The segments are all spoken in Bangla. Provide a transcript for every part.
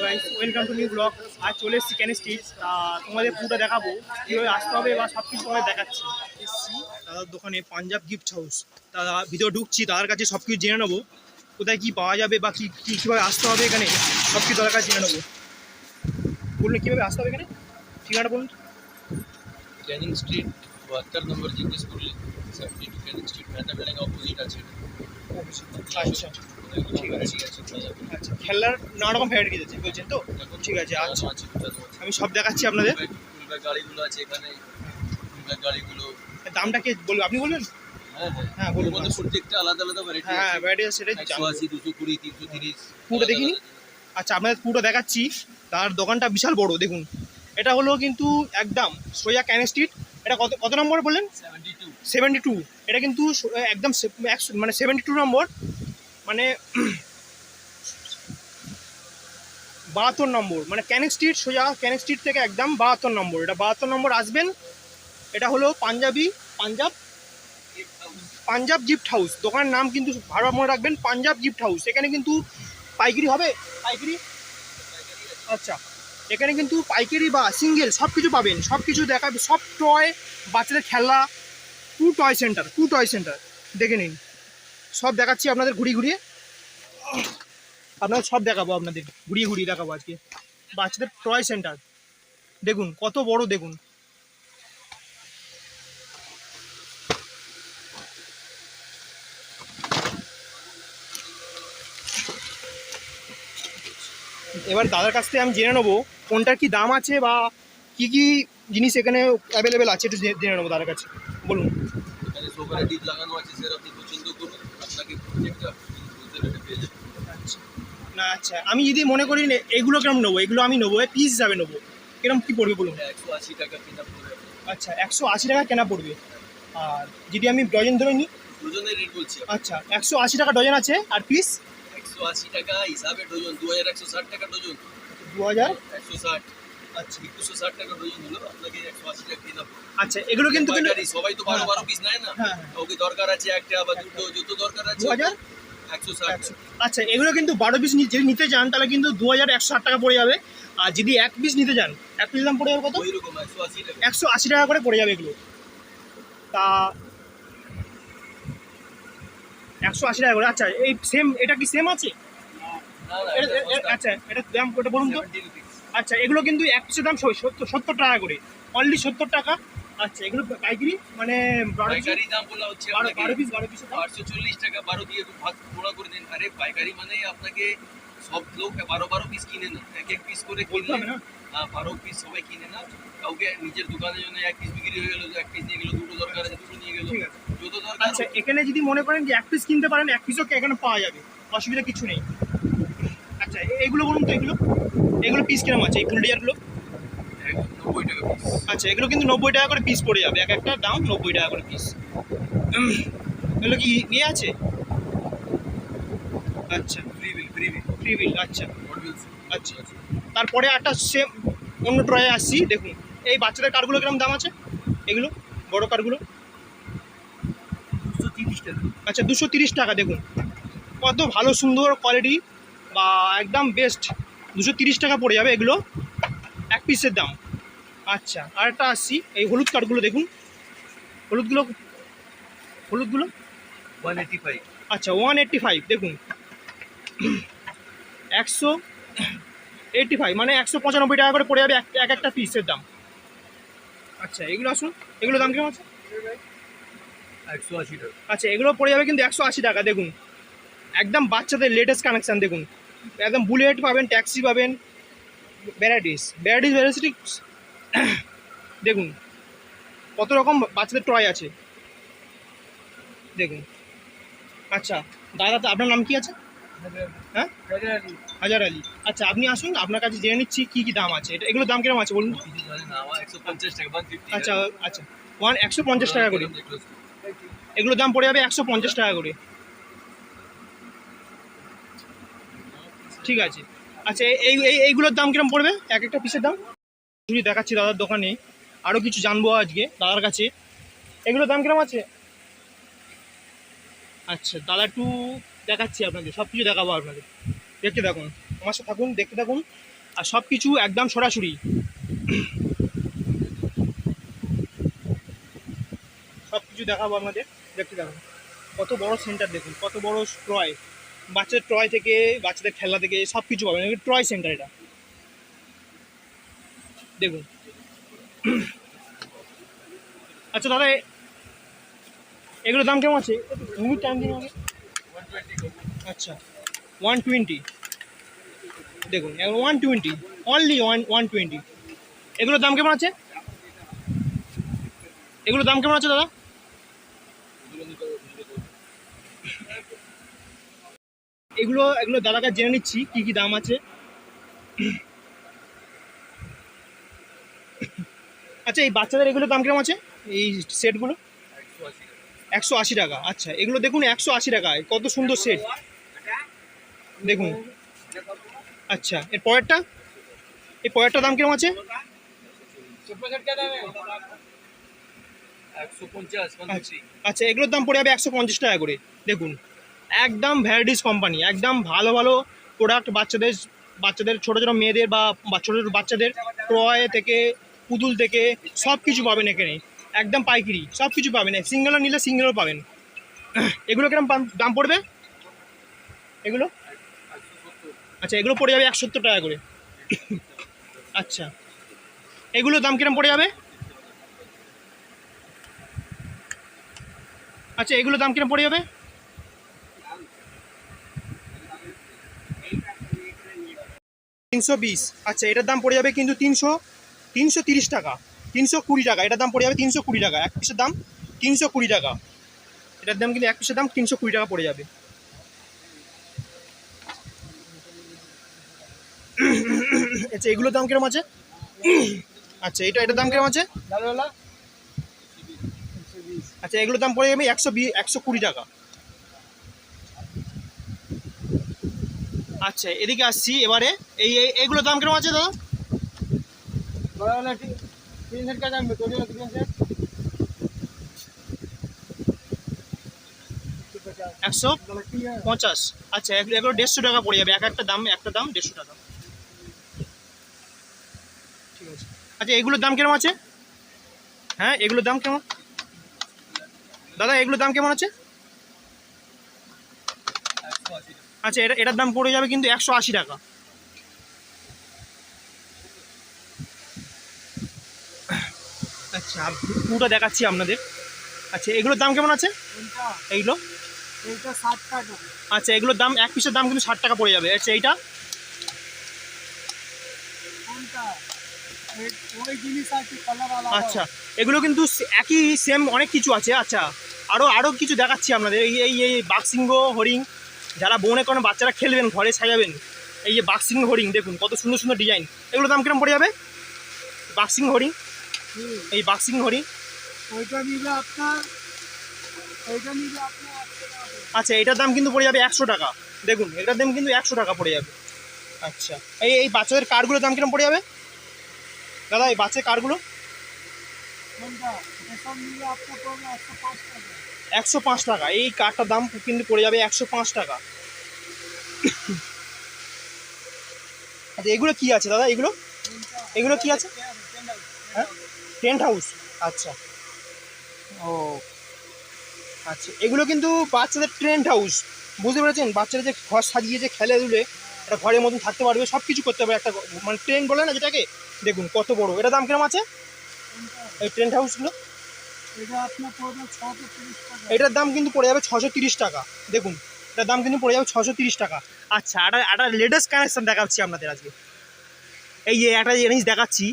Guys, welcome to new blog. আজ চলে এসেছি ক্যান স্ট্রিট। তোমাদের পুরোটা দেখাবো, কীভাবে আসতে হবে বা সব কিছু তোমাদের দেখাচ্ছি। এসেছি দাদার দোকানে, পাঞ্জাব গিফট হাউস। দাদা ভিতরে ঢুকছি, দাদার কাছে সব কিছু জেনে নেবো, কোথায় কী পাওয়া যাবে বা কীভাবে আসতে হবে এখানে, সব কিছু দাদার কাছে জেনে নেবো। বলুন কীভাবে আসতে হবে এখানে, ঠিকানা বলুন। ক্যানিং স্ট্রিট 72 নম্বর জিজ্ঞেস করলে 72 ক্যানিং স্ট্রিট মেটা বিল্ডিং অপোজিট আছে। আচ্ছা ঠিক আছে আচ্ছা, খেলার নানা রকম ভ্যারাইটি আছে বলছেন তো? ঠিক আছে আচ্ছা, আমি সব দেখাচ্ছি আপনাদের। গাড়িগুলো আছে এখানে, গাড়িগুলো দামটা কে বলবো, আপনি বলবেন? হ্যাঁ বলুন। প্রত্যেকটা আলাদা আলাদা ভ্যারাইটি। হ্যাঁ ভ্যারাইটি আছে, সেটাই 180, 220, 330 পুরো দেখিনি। আচ্ছা আপনাদের পুরো দেখাচ্ছি। তার দোকানটা বিশাল বড়, দেখুন। এটা হলো কিন্তু একদম সোজা ক্যান স্ট্রিট। এটা কত কত নম্বর বললেন? 72। এটা কিন্তু একদম মানে 72 নম্বর, মানে 72 নম্বর, মানে ক্যান স্ট্রিট, সোজা ক্যান স্ট্রিট থেকে একদম 72 নম্বর। এটা 72 নম্বর আসবেন। এটা হলো পাঞ্জাব গিফট হাউস। দোকানের নাম কিন্তু ভালো মনে রাখবেন, পাঞ্জাব গিফট হাউস। এখানে কিন্তু পাইকারি হবে, পাইকারি। আচ্ছা, এখানে কিন্তু পাইকারি বা সিঙ্গেল সব কিছু পাবেন, সব কিছু দেখাবে, সব টয়, বাচ্চাদের খেলনা, টু টয় সেন্টার দেখে নিন। সব দেখাচ্ছি আপনাদের ঘুরিয়ে আপনাদের সব দেখাবো, আপনাদের ঘুরিয়ে দেখাবো আজকে। বাচ্চাদের টয় সেন্টার দেখুন কত বড়, দেখুন। এবার দাদার কাছ থেকে আমি জেনে নেবো কোনটার কি দাম আছে বা কি কি জিনিস এখানে অ্যাভেলেবেল আছে, একটু জেনে নেবো দাদার কাছে। বলুন। এখানে সব ভ্যারাইটি লাগানো আছে, স্যার আপনি পছন্দ করুন, আপনাকে প্রত্যেকটা রেটে পেয়ে যাবেন। না আচ্ছা, আমি যদি মনে করি এগুলো কিরম নেবো, এগুলো আমি নেবো পিস হিসাবে নেবো, কিরম কী পড়বে বলুন? 180 টাকা কেনা পড়বে। আচ্ছা 180 টাকা কেনা পড়বে। আর যদি আমি ডজন ধরে নিই? ডজনের রেট বলছি। আচ্ছা 180 টাকা ডজন আছে, আর পিস 180 টাকা হিসাবে ডজন, 2160 টাকা ডজন। 2160। আচ্ছা 260 টাকা ডজন হলো, আপনাকে 180 টাকা কিনা পড়বে। আচ্ছা এগুলো কিন্তু সবাই তো 12 পিস নেয় না, ওকে দরকার আছে একটা বা দুটো, যত দরকার আছে 160। আচ্ছা এগুলো কিন্তু 12 পিস যদি নিতে চান তাহলে কিন্তু 2160 টাকা পড়ে যাবে। আর যদি এক পিস নিতে চান, এক পিস দাম পড়ে যাবে কত? ওইরকম 180 টাকা। 180 টাকা করে পড়ে যাবে এগুলো। তা 180 টাকা করে। আচ্ছা এই সেম, এটা কি সেম আছে? আচ্ছা এটা দাম ওটা বলুন তো। আচ্ছা এগুলো কিন্তু এক পিসের দাম 70 টাকা করে, অনলি 70 টাকা। আচ্ছা এগুলো পাইকারি, মানে পাইকারি দাম বলা হচ্ছে 12 পিস 840 টাকা। 12 দিয়ে ভাগ গুণা করে দিন। আরে পাইকারি মানে আপনাকে সব লোক 12 পিস কিনে না, এক পিস করে কিনতে হবে না। 12 পিস সবাই কিনে না, কাউকে নিজের দোকানের জন্য এক পিস বিক্রি হয়ে গেল, এক পিস নিয়ে গেল, দুটো দরকার আছে দুটো নিয়ে গেল, যত দরকার। আচ্ছা এখানে যদি মনে করেন যে এক পিস কিনতে পারেন, এক পিসও এখানে পাওয়া যাবে, অসুবিধা কিছু নেই। আচ্ছা এইগুলো বলুন তো, এগুলো পিস কিরম আছে, এই ফুলডিয়ারগুলো? 90 টাকা পিস। আচ্ছা এগুলো কিন্তু 90 টাকা করে পিস পড়ে যাবে, এক একটা দাম 90 টাকা করে পিস। এগুলো কি নিয়ে আছে? আচ্ছা ফ্রি বিল। আচ্ছা আচ্ছা তারপরে একটা সেম অন্য ট্রয়ে আসছি, দেখুন এই বাচ্চাদের কারগুলো কিরকম দাম আছে, এগুলো বড় কারগুলো? 230 টাকা। আচ্ছা 230 টাকা। দেখুন কত ভালো সুন্দর কোয়ালিটি বা একদম বেস্ট, 230 টাকা পড়ে যাবে এগুলো এক পিসের দাম। আচ্ছা আর একটা আসছি, এই হলুদ কার্ডগুলো দেখুন, হলুদগুলো 185। আচ্ছা 185 দেখুন, 185 মানে 195 টাকা করে পড়ে যাবে এক একটা পিসের দাম। আচ্ছা এগুলো আসুন, এগুলো দাম কেমন আছে? 180 টাকা। আচ্ছা এগুলো পড়ে যাবে কিন্তু 180 টাকা। দেখুন একদম বাচ্চাদের লেটেস্ট কানেকশান, দেখুন একদম বুলেট পাবেন, ট্যাক্সি পাবেন, ভ্যারাইটিস দেখুন কত রকম বাচ্চাদের টয় আছে দেখুন। আচ্ছা দাদা আপনার নাম কি আছে? হ্যাঁ হাজার আলী। আচ্ছা আপনি আসুন, আপনার কাছে জেনে নিচ্ছি কী কী দাম আছে। এগুলো দাম কিরকম আছে বলুন? 150 টাকা। আচ্ছা 150 টাকা করে এগুলো দাম পড়ে যাবে, 150 টাকা করে। ঠিক আছে। আচ্ছা এইগুলোর দাম কিরকম পড়বে, এক একটা পিসের দাম? যদি দেখাচ্ছি দাদার দোকানে, আরও কিছু জানবো আজকে দাদার কাছে। এগুলোর দাম কিরকম আছে? আচ্ছা দাদা একটু দেখাচ্ছি আপনাদের, সব কিছু দেখাবো আপনাদের। দেখতে থাকুন, আমার সাথে থাকুন, দেখতে থাকুন। আর সব কিছু একদম সরাসরি, সব কিছু দেখাবো আপনাদের, দেখতে থাকুন। কত বড় সেন্টার দেখুন, কত বড় ট্রয়, বাচ্চাদের ট্রয় থেকে বাচ্চাদের খেলনা থেকে সব কিছু পাবেন, ট্রয় সেন্টার এটা দেখুন। আচ্ছা দাদা, এগুলোর দাম কেমন আছে? লিমিট টাইম দিন আগে। আচ্ছা 120, দেখুন 120, অনলি 120। এগুলোর দাম কেমন আছে? এগুলোর দাম কেমন আছে দাদা? এগুলো এগুলো দাদাকে জেনে নিচ্ছি কি কি দাম আছে। আচ্ছা এই বাচ্চাদের এগুলোর দাম কেমন আছে, এই সেটগুলো? 180 টাকা। আচ্ছা এগুলো দেখুন 180 টাকায়, কত সুন্দর সেট দেখুন। আচ্ছা এর পরেরটা, এই পরেরটার দাম কিরকম আছে? আচ্ছা এগুলোর দাম পড়ে যাবে 150 টাকা করে। দেখুন একদম ভ্যারাইটিস কোম্পানি, একদম ভালো ভালো প্রোডাক্ট, বাচ্চাদের বাচ্চাদের ছোটো ছোটো মেয়েদের বা ছোটো ছোটো বাচ্চাদের টয় থেকে পুতুল থেকে সব কিছু পাবেন এখানে, একদম পাইকারি সব কিছু পাবেন, সিঙ্গেলও নিলে সিঙ্গেলও পাবেন। এগুলো কিরকম দাম পড়বে এগুলো? আচ্ছা এগুলো পড়ে যাবে 170 টাকা করে। আচ্ছা এগুলোর দাম কিরকম পড়ে যাবে? আচ্ছা এগুলোর দাম কিরকম পড়ে যাবে? তিনশো 20। আচ্ছা এটার দাম পড়ে যাবে কিন্তু 330 টাকা, 320 টাকা। এটার দাম পড়ে যাবে 320 টাকা, এক পিসের দাম 320 টাকা। এটার দাম কিন্তু এক পিসের দাম 320 টাকা পড়ে যাবে। আচ্ছা এগুলোর দাম কিরকম আছে? আচ্ছা এটার দাম কিরকম আছে? আচ্ছা এগুলোর দাম পড়ে যাবে 120 টাকা। আচ্ছা এদিকে আসছি এবারে, এইগুলোর দাম কিরকম আছে দাদা? 150। আচ্ছা এগুলো 150 টাকা পড়ে যাবে, একটা দাম 150 টাকা। ঠিক আছে। আচ্ছা এগুলোর দাম কিরকম আছে? হ্যাঁ এগুলোর দাম কেমন দাদা, এগুলোর দাম কেমন আছে? আচ্ছা এটার দাম পড়ে যাবে কিন্তু 180 টাকা। আচ্ছা পুরোটা দেখাচ্ছি আপনাদের। আচ্ছা এগুলোর দাম কেমন আছে এইগুলো? আচ্ছা এগুলোর দাম এক পিসের দাম কিন্তু 60 টাকা পড়ে যাবে। আচ্ছা এইটা? আচ্ছা এগুলো কিন্তু একই সেম অনেক কিছু আছে। আচ্ছা আরও কিছু দেখাচ্ছি আপনাদের। এই বাক্সিংহ হরিং, যারা বনে কোনো বাচ্চারা খেলবেন ঘরে সাজাবেন, এই যে বাক্সিংহ হরিং দেখুন কত সুন্দর সুন্দর ডিজাইন। এগুলোর দাম কিরকম পড়ে যাবে? বাক্সিংহ হরিং, এই বাক্সিংহ হরিং আচ্ছা এটার দাম কিন্তু পড়ে যাবে 100 টাকা। দেখুন এটার দাম কিন্তু 100 টাকা পড়ে যাবে। আচ্ছা এই বাচ্চাদের কারগুলোর দাম কিরকম পড়ে যাবে দাদা? এই বাচ্চাদের কারগুলো 105 টাকা। এই কারটার দাম কিন্তু পড়ে যাবে 105 টাকা। আচ্ছা এগুলো কি আছে দাদা? এগুলো এগুলো কি আছে? হ্যাঁ টেন্ট হাউস। আচ্ছা ও আচ্ছা এগুলো কিন্তু বাচ্চাদের টেন্ট হাউস, বুঝতে পেরেছেন? বাচ্চারা যে ঘর সাজিয়ে যে খেলে দুলে একটা ঘরের মতন থাকতে পারবে, সব কিছু করতে পারবে, একটা মানে ট্রেন বলে না যেটাকে, দেখুন কত বড়। এটার দাম কিরকম আছে এই টেন্ট হাউসগুলো? এটার দাম কিন্তু পড়ে যাবে 630 টাকা। দেখুন এটার দাম কিন্তু পড়ে যাবে 630 টাকা। আচ্ছা একটা লেটেস্ট কানেকশন দেখাচ্ছি আপনাদের আজকে। এই যে একটা জিনিস দেখাচ্ছি,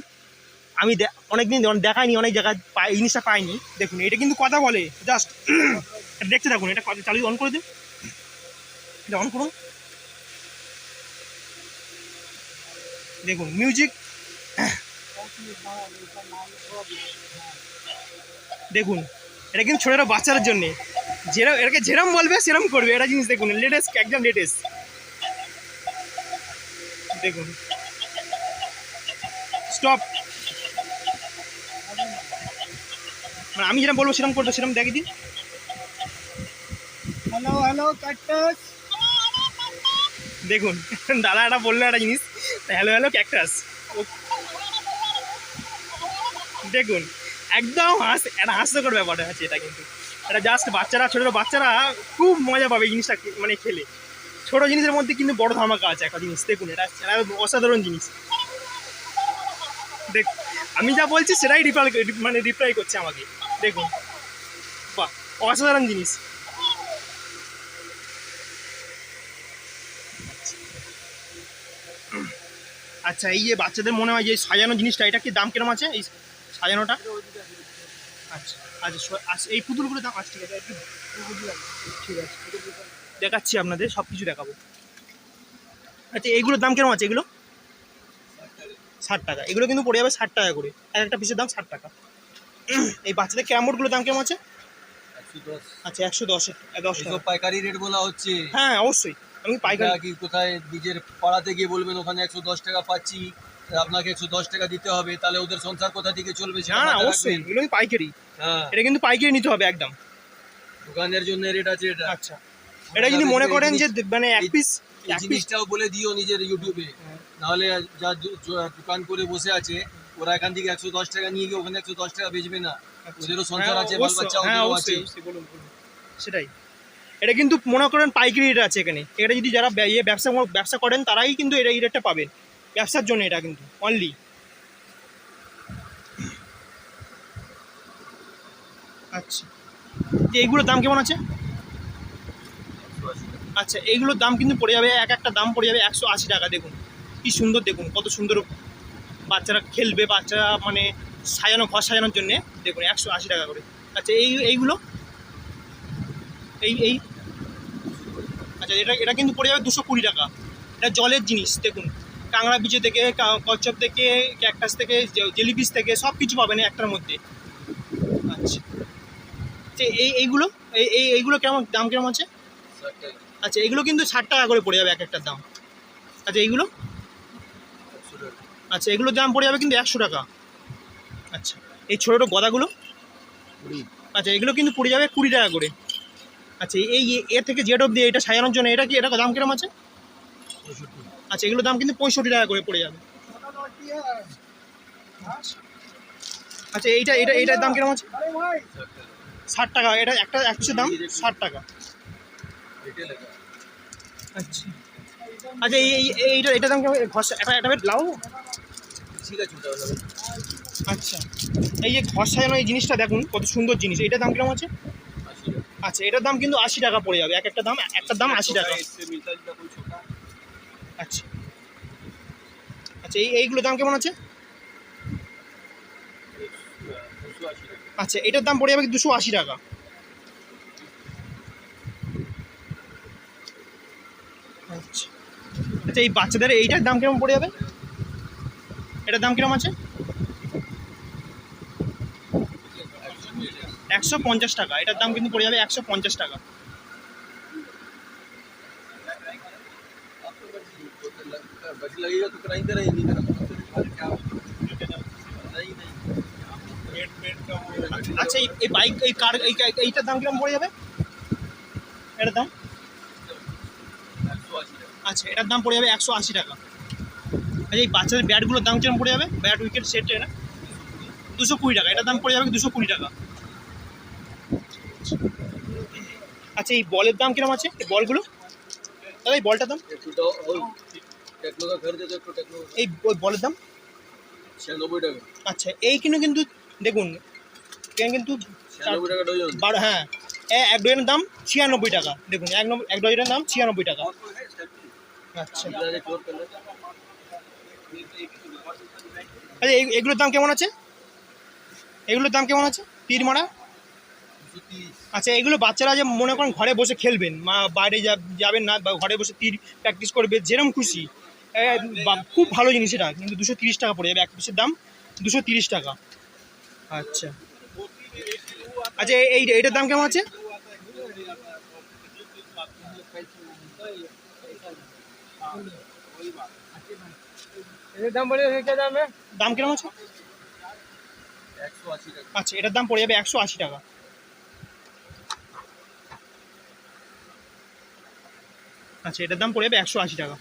আমি অনেকদিন দেখাইনি, অনেক জায়গায় এই জিনিসটা পাইনি। দেখুন এটা কিন্তু কথা বলে, জাস্ট দেখতে থাকুন। এটা কথা চালু অন করে দিন, এটা অন করুন, দেখুন মিউজিক দেখুন। এটা কিন্তু ছোটো ছোটো বাচ্চাদের জন্যে, এটাকে যেরম বলবে সেরম করবে। এটা জিনিস দেখুন লেটেস্ট, একদম লেটেস্ট। দেখুন স্টপ, মানে আমি যেরকম বলবো সেরকম করবো, সেরকম দেখে দিন। হ্যালো হ্যালো কাট্টাস, দেখুন দাদা একটা বললো একটা জিনিস, হ্যালো হ্যালো ক্যাকটাস। দেখুন একদম একটা হাস্যকর ব্যাপার আছে এটা, কিন্তু এটা জাস্ট বাচ্চারা, ছোটো বাচ্চারা খুব মজা পাবে এই জিনিসটা মানে খেলে। ছোটো জিনিসের মধ্যে কিন্তু বড় ধামাকা আছে একটা জিনিস, দেখুন এটা অসাধারণ জিনিস। দেখ আমি যা বলছি সেটাই রিপ্লাই করছে আমাকে, দেখুন বাহ অসাধারণ জিনিস। আচ্ছা এই যে বাচ্চাদের মনে হয় যে সাজানো জিনিসটা, এটা কি দাম কিরম আছে এই সাজানোটা? আচ্ছা আচ্ছা এই পুতুলগুলো দাম আচ্ছা ঠিক আছে, একটু ঠিক আছে দেখাচ্ছি আপনাদের, সব কিছু দেখাবো। আচ্ছা এইগুলোর দাম কিরম আছে? এগুলো 60 টাকা, এগুলো কিন্তু পড়ে যাবে 60 টাকা করে, এক একটা পিসের দাম 60 টাকা। এই বাচ্চাদের ক্যারাম বোর্ডগুলোর দাম কেমন আছে? 110। আচ্ছা 110 টাকা। পাইকারি রেট বলা হচ্ছে। হ্যাঁ অবশ্যই, আমি পাইকারি। কি কোথায় নিজের পাড়াতে গিয়ে বলবেন ওখানে 110 টাকা পাচ্ছি, আপনাকে 110 টাকা দিতে হবে, তাহলে ওদের সংসার কোথা থেকে চলবে? না না অবশ্যই, এগুলো পাইকারি। হ্যাঁ এটা কিন্তু পাইকারি নিতে হবে একদম, দোকানের জন্য রেট আছে এটা। আচ্ছা এটা যদি মনে করেন যে মানে এক পিস জিনিসটাও বলে দিও নিজের ইউটিউবে, নাহলে যা দোকান করে বসে আছে ওরা এখান থেকে 110 টাকা নিয়ে গিয়ে ওখানে 110 টাকা বেচবে না, ওদেরও সংসার আছে, বাল বাচ্চা ওদেরও আছে। সেটাই, এটা কিন্তু মনে করেন পাইকারি রেট আছে এখানে। এটা যদি যারা ব্যবসা করেন তারাই কিন্তু এই রেটটা পাবেন, ব্যবসার জন্য এটা কিন্তু অনলি। আচ্ছা এইগুলোর দাম কেমন আছে? আচ্ছা এইগুলোর দাম কিন্তু পড়ে যাবে, এক একটা দাম পড়ে যাবে 180 টাকা। দেখুন কি সুন্দর, দেখুন কত সুন্দর বাচ্চারা খেলবে, বাচ্চারা মানে সাজানো, ঘর সাজানোর জন্য দেখুন 180 টাকা করে। আচ্ছা এইগুলো এই আচ্ছা এটা কিন্তু পড়ে যাবে 220 টাকা। এটা জলের জিনিস, দেখুন কাঁকড়া বিচে থেকে, কচ্ছপ থেকে, ক্যাকটাস থেকে, জেলিফিশ থেকে সব কিছু পাবেন একটার মধ্যে। আচ্ছা এইগুলো এইগুলো কেমন দাম কেমন আছে? আচ্ছা এগুলো কিন্তু 60 টাকা করে পড়ে যাবে এক একটার দাম। আচ্ছা এইগুলো, আচ্ছা এগুলোর দাম পড়ে যাবে কিন্তু 100 টাকা। আচ্ছা এই ছোটো ছোটো গদাগুলো, আচ্ছা এগুলো কিন্তু পড়ে যাবে 20 টাকা করে। আচ্ছা এর থেকে জেড অব্দি এটা সাজানোর জন্য, এটা কি, এটা দাম কিরম আছে? আচ্ছা এগুলোর দাম কিন্তু 65 টাকা করে পড়ে যাবে। আচ্ছা এইটার দাম কিরম আছে? 60 টাকা, এটা একটা এক পিসের দাম 60 টাকা। আচ্ছা আচ্ছা এইটার দাম কেমন? একটা লাও। আচ্ছা এই যে ঘর সাজানো এই জিনিসটা দেখুন কত সুন্দর জিনিস, এইটার দাম কিরম আছে? আচ্ছা এটার দাম কিন্তু 80 টাকা পড়ে যাবে, এক একটা দাম, একটার দাম 80 টাকা। আচ্ছা আচ্ছা এইগুলোর দাম কেমন আছে? আচ্ছা এটার দাম পড়ে যাবে 280 টাকা। আচ্ছা আচ্ছা এই বাচ্চাদের এইটার দাম কেমন পড়ে যাবে? এটার দাম কিরম আছে? 150 টাকা, এটার দাম কিন্তু পড়ে যাবে 150 টাকা। আচ্ছা এই বাইক এই কার এইটার দাম কিরম পড়ে যাবে? এটার দাম, আচ্ছা এটার দাম পড়ে যাবে 180 টাকা। আচ্ছা এই বাচ্চাদের ব্যাটগুলোর দাম কিরম পড়ে যাবে? ব্যাট উইকেট সেট এটা 220 টাকা, এটার দাম পড়ে যাবে 220 টাকা। আচ্ছা এই বলের দাম কিরম আছে? এই বলগুলো দাদা, এই বলটার দাম, এই বলের দাম 96 টাকা। আচ্ছা এই কিন্তু দেখুন কিন্তু 96 টাকা। হ্যাঁ এক ডজনের দাম 96 টাকা। দেখুন এক ডজনের দাম 96 টাকা। আচ্ছা আচ্ছা এগুলোর দাম কেমন আছে? এগুলোর দাম কেমন আছে? তীর মারা। আচ্ছা এগুলো বাচ্চারা যে মনে করেন ঘরে বসে খেলবেন, বাইরে যাবেন না, বা ঘরে বসে তীর প্র্যাকটিস করবে যেরকম খুশি, খুব ভালো জিনিস এটা। কিন্তু 230 টাকা পড়ে যাবে, এক পিসের দাম 230 টাকা। আচ্ছা আচ্ছা এইটার দাম কেমন আছে? দাম কিরম আছে? 180 টাকা। আচ্ছা এটার দাম পড়ে যাবে 180 টাকা। আচ্ছা, এটার দাম পড়ে যাবে 180 টাকা।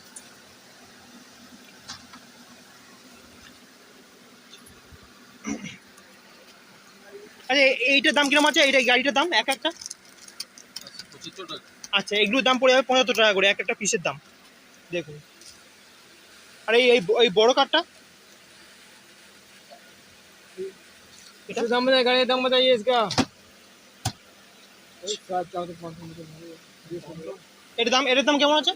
আচ্ছা, এইটার দাম কিরকম আছে? এইটা গাড়িটার দাম এক একটা? 75 টাকা। আচ্ছা, এগুলোর দাম পড়ে যাবে 75 টাকা করে এক একটা পিসের দাম, দেখুন। আর এই এই বড় কাঠটা এটা दाम बताइए, गाड़ी दाम बताइए इसका। এটার দাম কেমন আছে?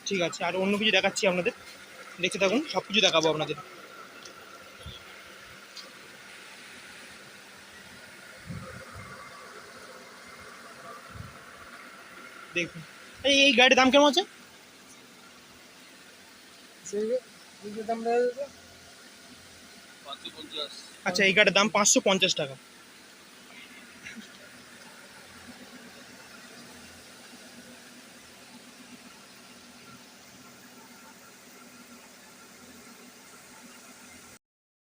ঠিক আছে, আর অন্য কিছু দেখাচ্ছি আপনাদের, দেখতে থাকুন, সব কিছু দেখাবো আপনাদের। দেখুন, এই গাড়ির দাম কেমন আছে? दाम बताइए। 550। আচ্ছা, এই গাড়ির দাম 550 টাকা।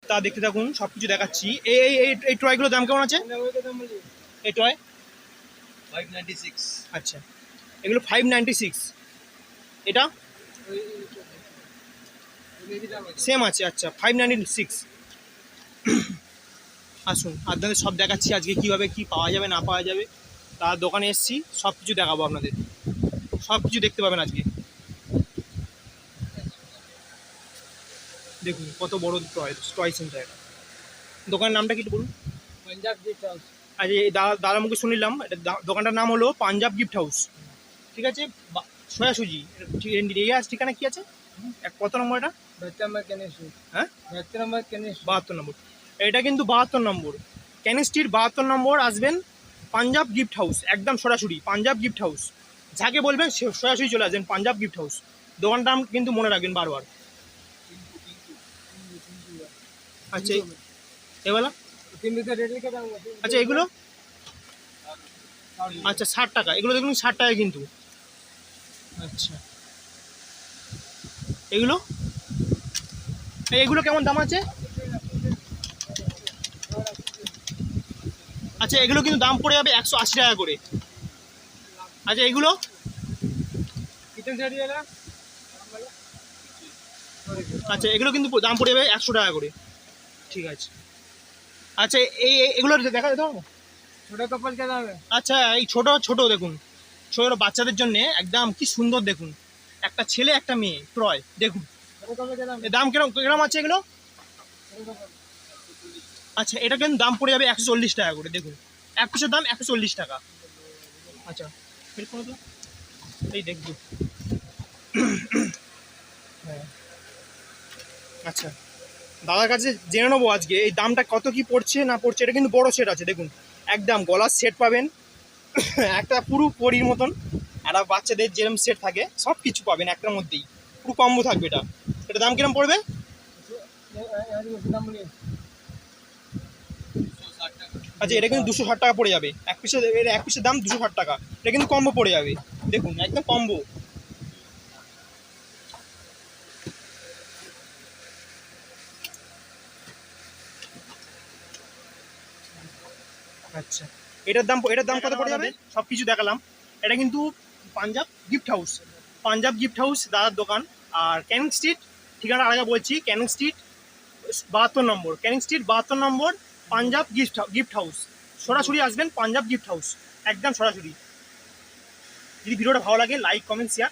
তা দেখতে থাকুন, সব কিছু দেখাচ্ছি। এই এই এই এই টয়গুলোর দাম কেমন আছে? এই টয় 596। আচ্ছা, এগুলো 596। এটা সেম আছে, আচ্ছা 596। আসুন, আপনাদের সব দেখাচ্ছি আজকে কীভাবে কি পাওয়া যাবে না পাওয়া যাবে। তার দোকানে এসেছি, সব কিছু দেখাবো আপনাদের, সব কিছু দেখতে পাবেন আজকে। দেখুন কত বড় টয় সেন্টার। দোকানের নামটা কি একটু বলুন? Punjab gift house. আজ এই দাদার মুখে শুনলাম, এটা দোকানটার নাম হলো পাঞ্জাব গিফট হাউস। ঠিক আছে, সোয়াসুজি ঠিকানা কি আছে? কত নম্বর এটা? 72 नंबर कैनिस स्ट्रीट। হ্যাঁ, 72 नंबर कैनिस। 72 নম্বর। এটা কিন্তু 72 নম্বর ক্যানিং স্ট্রিট, 72 নম্বর আসবেন, পাঞ্জাব গিফট হাউস, একদম সরাসরি পাঞ্জাব গিফট হাউস। যাকে বলবেন সে সরাসরি চলে আসবেন পাঞ্জাব গিফট হাউস। দোকানটা কিন্তু মনে রাখবেন বারবার। আচ্ছা, এবেলা तीन का रेट लिखा था। আচ্ছা, এগুলো আচ্ছা 60 টাকা, এগুলো দেখুন 60 টাকা কিন্তু। আচ্ছা, এগুলো এগুলো কেমন দাম আছে? আচ্ছা, এগুলো কিন্তু দাম পড়ে যাবে 180 টাকা করে। আচ্ছা, এগুলো कितने से दिया ना? আচ্ছা, এগুলো কিন্তু দাম পড়ে যাবে 100 টাকা করে। ঠিক আছে। আচ্ছা, এগুলো দেখা যেত? छोटे कपल क्या दाम है? আচ্ছা, এই ছোট ছোট দেখুন, ছোট বাচ্চাদের জন্য একদম কি সুন্দর, দেখুন একটা ছেলে একটা মেয়ে টয়, দেখুন छोटे कपल क्या दाम है? এর দাম কিরকম কিরকম আছে এগুলো? छोटे कपल। আচ্ছা, এটা কিন্তু দাম পড়ে যাবে 140 টাকা করে, দেখুন এক পিসের দাম 140 টাকা। আচ্ছা, বের করো তো, এই দেখবো। হ্যাঁ, আচ্ছা, দাদার কাছে জেনে নেবো আজকে এই দামটা কত কি পড়ছে না পড়ছে। এটা কিন্তু বড় সেট আছে, দেখুন একদম গলার সেট পাবেন, একটা পুরো পরির মতন, একটা বাচ্চাদের যেরকম সেট থাকে সব কিছু পাবেন একটার মধ্যেই, পুরো কম্বো থাকবে। এটা দাম কিরকম পড়বে? दाम बोलिए। 260 টাকা। আচ্ছা, এটা কিন্তু 260 টাকা পড়ে যাবে এক পিসের, এটা এক পিসের দাম 260 টাকা। এটা কিন্তু কম্বো পড়ে যাবে, দেখুন একদম কম্বো। আচ্ছা, এটার দাম কত পড়ে যাবে? সব কিছু দেখালাম। এটা কিন্তু Punjab gift house, Punjab gift house দাদার দোকান। আর ক্যানিং স্ট্রিট, ঠিকানা আগে বলছি, ক্যানিং স্ট্রিট 72 নম্বর, ক্যানিং স্ট্রিট 72 নম্বর, পাঞ্জাব গিফট হাউস। সরাসরি আসবেন পাঞ্জাব গিফট হাউস, একদম সরাসরি। যদি ভিডিওটা ভালো লাগে লাইক কমেন্ট শেয়ার